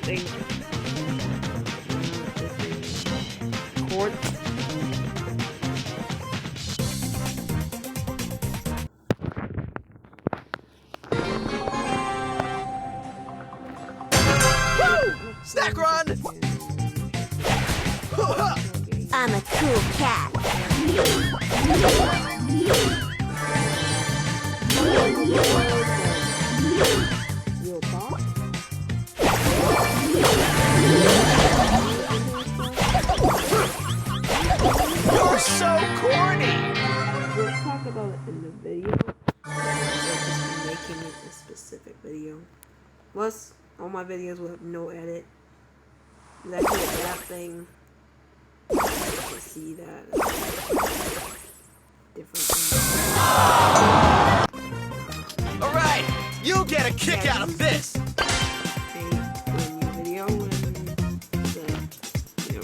thing. Chord. Snack run! I'm a cool cat. You're so corny! We'll talk about it in the video. Making it a specific video. Plus, all my videos will have no edit. That thing. You can see that. Different things. Alright, you'll get a kick out of this! Video and the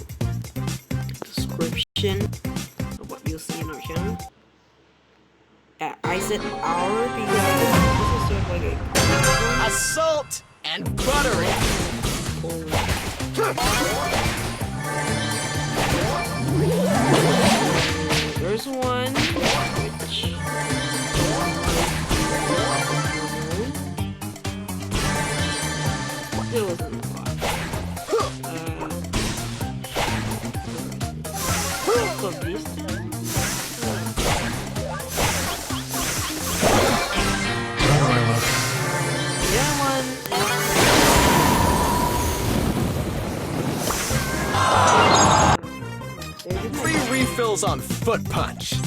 description of what you'll see in our channel. I said our because this is sort of like a Assault and buttering! There's one which it wasn't a lot. Free refills on Foot Punch. I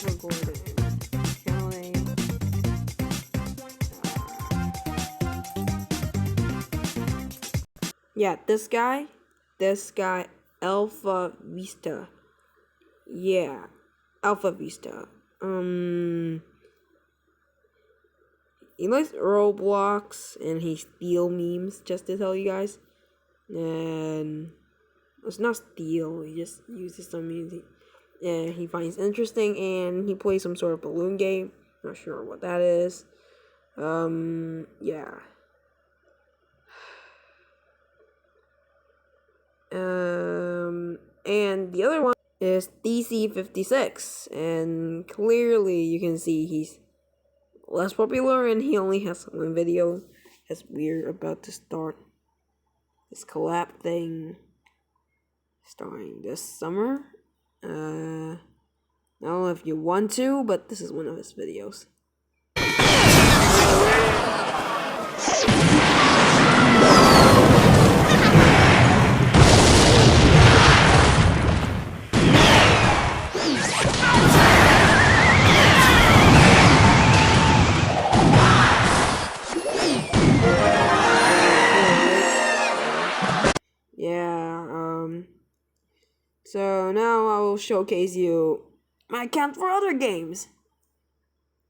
recorded channel name. Yeah, this guy, Alpha Vista. Yeah, Alpha Vista. He likes Roblox and he steal memes, just to tell you guys. And it's not steal, he just uses some music and he finds interesting, and he plays some sort of balloon game. Not sure what that is. Yeah. And the other one is DC56, and clearly you can see he's less popular and he only has one video. That's weird. About to start this collab thing starting this summer. I don't know if you want to, but this is one of his videos. So now I will showcase you my account for other games.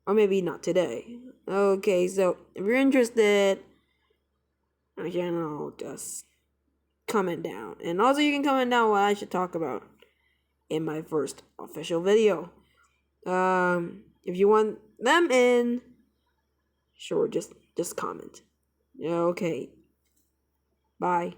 Or maybe not today. Okay, so if you're interested, my channel, just comment down. And also you can comment down what I should talk about in my first official video. If you want them in, sure, just comment. Yeah, okay. Bye.